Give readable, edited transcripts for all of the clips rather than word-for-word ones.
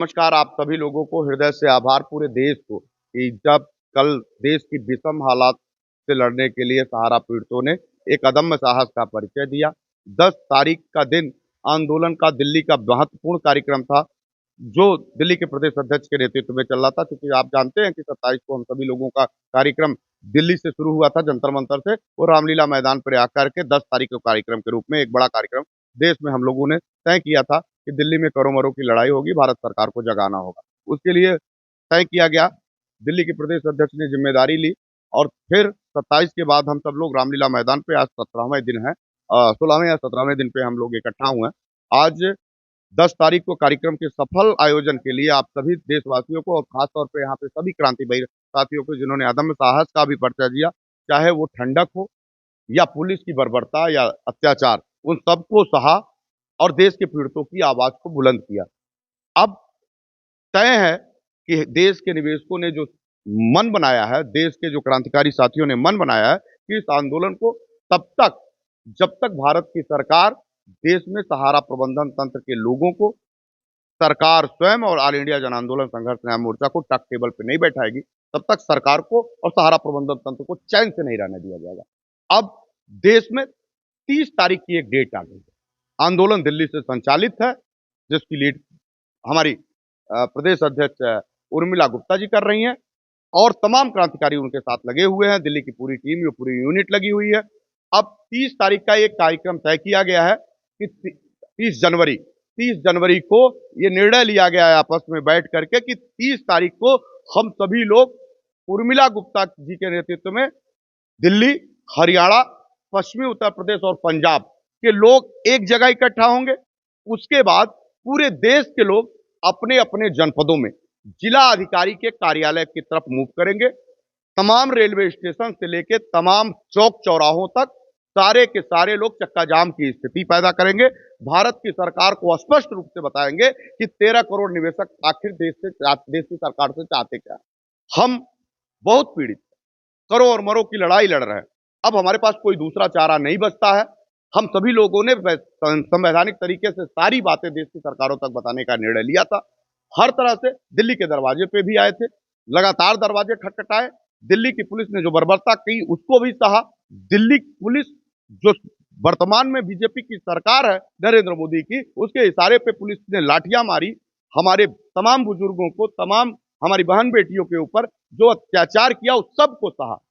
नमस्कार। आप सभी लोगों को हृदय से आभार, पूरे देश को, कि जब कल देश की विषम हालात से लड़ने के लिए सहारा पीड़ितों ने एक अदम्य साहस का परिचय दिया। 10 तारीख का दिन आंदोलन का दिल्ली का महत्वपूर्ण कार्यक्रम था, जो दिल्ली के प्रदेश अध्यक्ष के नेतृत्व में चल रहा था। क्योंकि आप जानते हैं कि 27 को हम सभी लोगों का कार्यक्रम दिल्ली से शुरू हुआ था, जंतर मंतर से, और रामलीला मैदान पर आकर के 10 तारीख को कार्यक्रम के रूप में एक बड़ा कार्यक्रम देश में हम लोगों ने तय किया था कि दिल्ली में करों मरों की लड़ाई होगी, भारत सरकार को जगाना होगा। उसके लिए तय किया गया, दिल्ली के प्रदेश अध्यक्ष ने जिम्मेदारी ली, और फिर 27 के बाद हम सब लोग रामलीला मैदान पे, आज 17वें दिन है, 16वें या 17वें दिन पे हम लोग इकट्ठा हुए हैं। आज 10 तारीख को कार्यक्रम के सफल आयोजन के लिए आप सभी देशवासियों को, और खास तौर पे यहाँ पे सभी क्रांतिवीर साथियों को, जिन्होंने अदम्य साहस का भी परिचय दिया, चाहे वो ठंडक हो या पुलिस की बर्बरता या अत्याचार, उन सबको सहा और देश के पीड़ितों की आवाज को बुलंद किया। अब तय है कि देश के निवेशकों ने जो मन बनाया है, देश के जो क्रांतिकारी साथियों ने मन बनाया है कि इस आंदोलन को तब तक, जब तक भारत की सरकार देश में सहारा प्रबंधन तंत्र के लोगों को, सरकार स्वयं और ऑल इंडिया जन आंदोलन संघर्ष न्याय मोर्चा को टक टेबल पे नहीं बैठाएगी, तब तक सरकार को और सहारा प्रबंधन तंत्र को चैन से नहीं रहने दिया जाएगा। अब देश में 30 तारीख की एक डेट आ गई है। आंदोलन दिल्ली से संचालित है, जिसकी लीड हमारी प्रदेश अध्यक्ष उर्मिला गुप्ता जी कर रही हैं, और तमाम क्रांतिकारी उनके साथ लगे हुए हैं। दिल्ली की पूरी टीम, ये पूरी यूनिट लगी हुई है। अब 30 तारीख का एक कार्यक्रम तय किया गया है कि 30 जनवरी को ये निर्णय लिया गया है आपस में बैठ करके कि 30 तारीख को हम सभी लोग उर्मिला गुप्ता जी के नेतृत्व में दिल्ली, हरियाणा, पश्चिमी उत्तर प्रदेश और पंजाब के लोग एक जगह इकट्ठा होंगे। उसके बाद पूरे देश के लोग अपने अपने जनपदों में जिला अधिकारी के कार्यालय की तरफ मूव करेंगे। तमाम रेलवे स्टेशन से लेकर तमाम चौक चौराहों तक सारे के सारे लोग चक्का जाम की स्थिति पैदा करेंगे। भारत की सरकार को स्पष्ट रूप से बताएंगे कि 13 करोड़ निवेशक आखिर देश की सरकार से चाहते क्या है। हम बहुत पीड़ित, करो और मरो की लड़ाई लड़ रहे हैं। अब हमारे पास कोई दूसरा चारा नहीं बचता है। हम सभी लोगों ने संवैधानिक तरीके से सारी बातें देश की सरकारों तक बताने का निर्णय लिया था। हर तरह से दिल्ली के दरवाजे पे भी आए थे, लगातार दरवाजे खटखटाए। दिल्ली की पुलिस ने जो बर्बरता की उसको भी सहा। दिल्ली पुलिस, जो वर्तमान में बीजेपी की सरकार है नरेंद्र मोदी की, उसके इशारे पे पुलिस ने लाठियां मारी, हमारे तमाम बुजुर्गों को, तमाम हमारी बहन बेटियों के ऊपर जो अत्याचार किया, उस सबको सहा।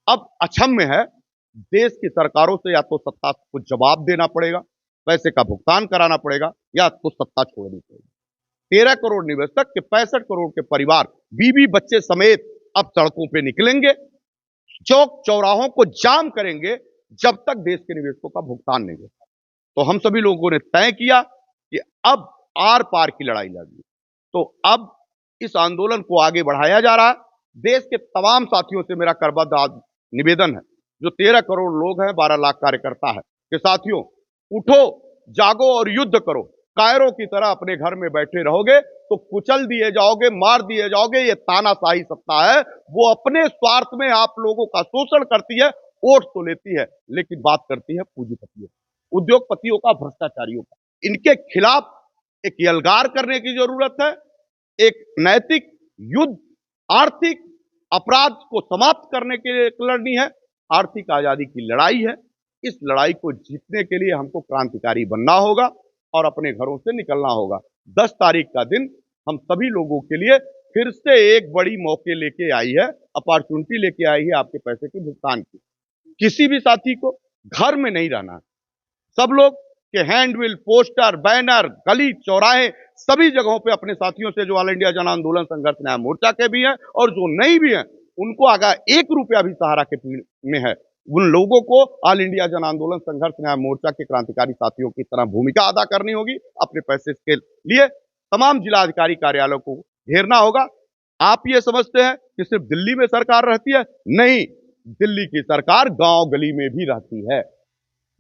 अब अक्षम्य है, देश की सरकारों से या तो सत्ता को जवाब देना पड़ेगा, पैसे का भुगतान कराना पड़ेगा, या तो सत्ता छोड़नी पड़ेगी। 13 करोड़ निवेशक के 65 करोड़ के परिवार, बीवी बच्चे समेत अब सड़कों पे निकलेंगे, चौक चौराहों को जाम करेंगे, जब तक देश के निवेशकों का भुगतान नहीं होता। तो हम सभी लोगों ने तय किया कि अब आर पार की लड़ाई लड़नी। तो अब इस आंदोलन को आगे बढ़ाया जा रहा है। देश के तमाम साथियों से मेरा करबद्ध निवेदन है, जो 13 करोड़ लोग हैं, 12 लाख कार्यकर्ता है, कि साथियों उठो, जागो और युद्ध करो। कायरों की तरह अपने घर में बैठे रहोगे तो कुचल दिए जाओगे, मार दिए जाओगे। ये तानाशाही सत्ता है, वो अपने स्वार्थ में आप लोगों का शोषण करती है, वोट तो लेती है, लेकिन बात करती है पूंजीपतियों, उद्योगपतियों का, भ्रष्टाचारियों का। इनके खिलाफ एक यलगार करने की जरूरत है। एक नैतिक युद्ध, आर्थिक अपराध को समाप्त करने के लिए लड़नी है, आर्थिक आजादी की लड़ाई है। इस लड़ाई को जीतने के लिए हमको क्रांतिकारी बनना होगा और अपने घरों से निकलना होगा। 10 तारीख का दिन हम सभी लोगों के लिए फिर से एक बड़ी मौके लेके आई है, अपॉर्चुनिटी लेके आई है आपके पैसे के भुगतान की। किसी भी साथी को घर में नहीं रहना है। सब लोग के हैंडबिल, पोस्टर, बैनर, गली चौराहे, सभी जगहों पे अपने साथियों से, जो ऑल इंडिया जन आंदोलन संघर्ष न्याय मोर्चा के भी हैं और जो नहीं भी हैं, उनको अगर 1 रुपया भी सहारा के में है, उन लोगों को ऑल इंडिया जन आंदोलन संघर्ष न्याय मोर्चा के क्रांतिकारी साथियों की तरह भूमिका अदा करनी होगी। अपने पैसे के लिए तमाम जिला अधिकारी कार्यालयों को घेरना होगा। आप ये समझते हैं कि सिर्फ दिल्ली में सरकार रहती है? नहीं, दिल्ली की सरकार गांव गली में भी रहती है।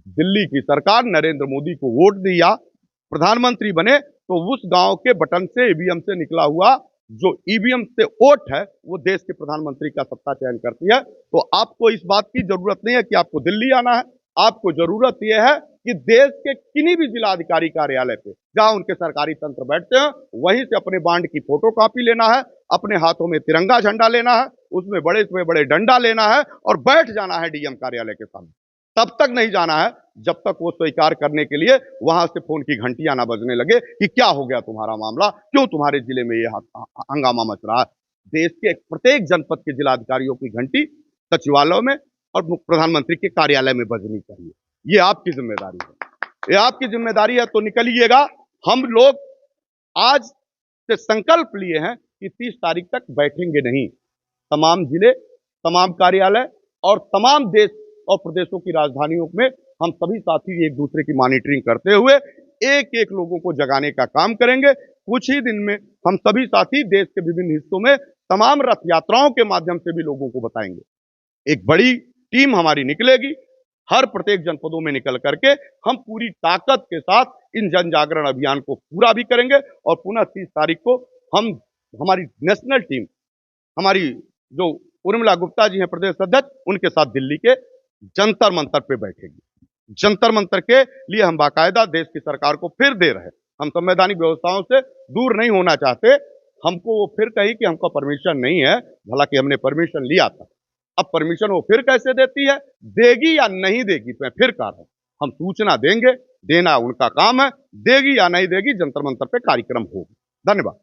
दिल्ली की सरकार नरेंद्र मोदी को वोट दिया, प्रधानमंत्री बने, तो उस गांव के बटन से, ईवीएम से निकला हुआ जो ईवीएम से वोट है, वो देश के प्रधानमंत्री का सत्ता चयन करती है। तो आपको इस बात की जरूरत नहीं है कि आपको दिल्ली आना है। आपको जरूरत यह है कि देश के किन्हीं भी जिलाधिकारी कार्यालय पे जहां उनके सरकारी तंत्र बैठते हैं वहीं से अपने बांड की फोटो कॉपी लेना है, अपने हाथों में तिरंगा झंडा लेना है, उसमें बड़े से बड़े डंडा लेना है और बैठ जाना है डीएम कार्यालय के सामने। तब तक नहीं जाना है जब तक वो स्वीकार करने के लिए वहां से फोन की घंटियां ना बजने लगे कि क्या हो गया तुम्हारा मामला, क्यों तुम्हारे जिले में ये हंगामा मच रहा है। देश के प्रत्येक जनपद के जिलाधिकारियों की घंटी सचिवालयों में और प्रधानमंत्री के कार्यालय में बजनी चाहिए। ये आपकी जिम्मेदारी है, ये आपकी जिम्मेदारी है। तो निकलिएगा। हम लोग आज से संकल्प लिए हैं कि 30 तारीख तक बैठेंगे नहीं। तमाम जिले, तमाम कार्यालय और तमाम देश और प्रदेशों की राजधानियों में हम सभी साथी एक दूसरे की मॉनिटरिंग करते हुए एक एक लोगों को जगाने का काम करेंगे। कुछ ही दिन में हम सभी साथी देश के विभिन्न हिस्सों में तमाम रथ यात्राओं के माध्यम से भी लोगों को बताएंगे। एक बड़ी टीम हमारी निकलेगी, हर प्रत्येक जनपदों में निकल करके हम पूरी ताकत के साथ इन जन जागरण अभियान को पूरा भी करेंगे और पुनः 30 तारीख को हम हमारी नेशनल टीम, हमारी जो उर्मिला गुप्ता जी हैं प्रदेश अध्यक्ष, उनके साथ दिल्ली के जंतर मंतर पे बैठेगी। जंतर मंतर के लिए हम बाकायदा देश की सरकार को फिर दे रहे हैं। हम संवैधानिक व्यवस्थाओं से दूर नहीं होना चाहते। हमको वो फिर कही कि हमको परमिशन नहीं है, हालांकि हमने परमिशन लिया था। अब परमिशन वो फिर कैसे देती है, देगी या नहीं देगी, मैं फिर कह रहा हूं, हम सूचना देंगे, देना उनका काम है। देगी या नहीं देगी, जंतर मंतर पे कार्यक्रम होगा। धन्यवाद।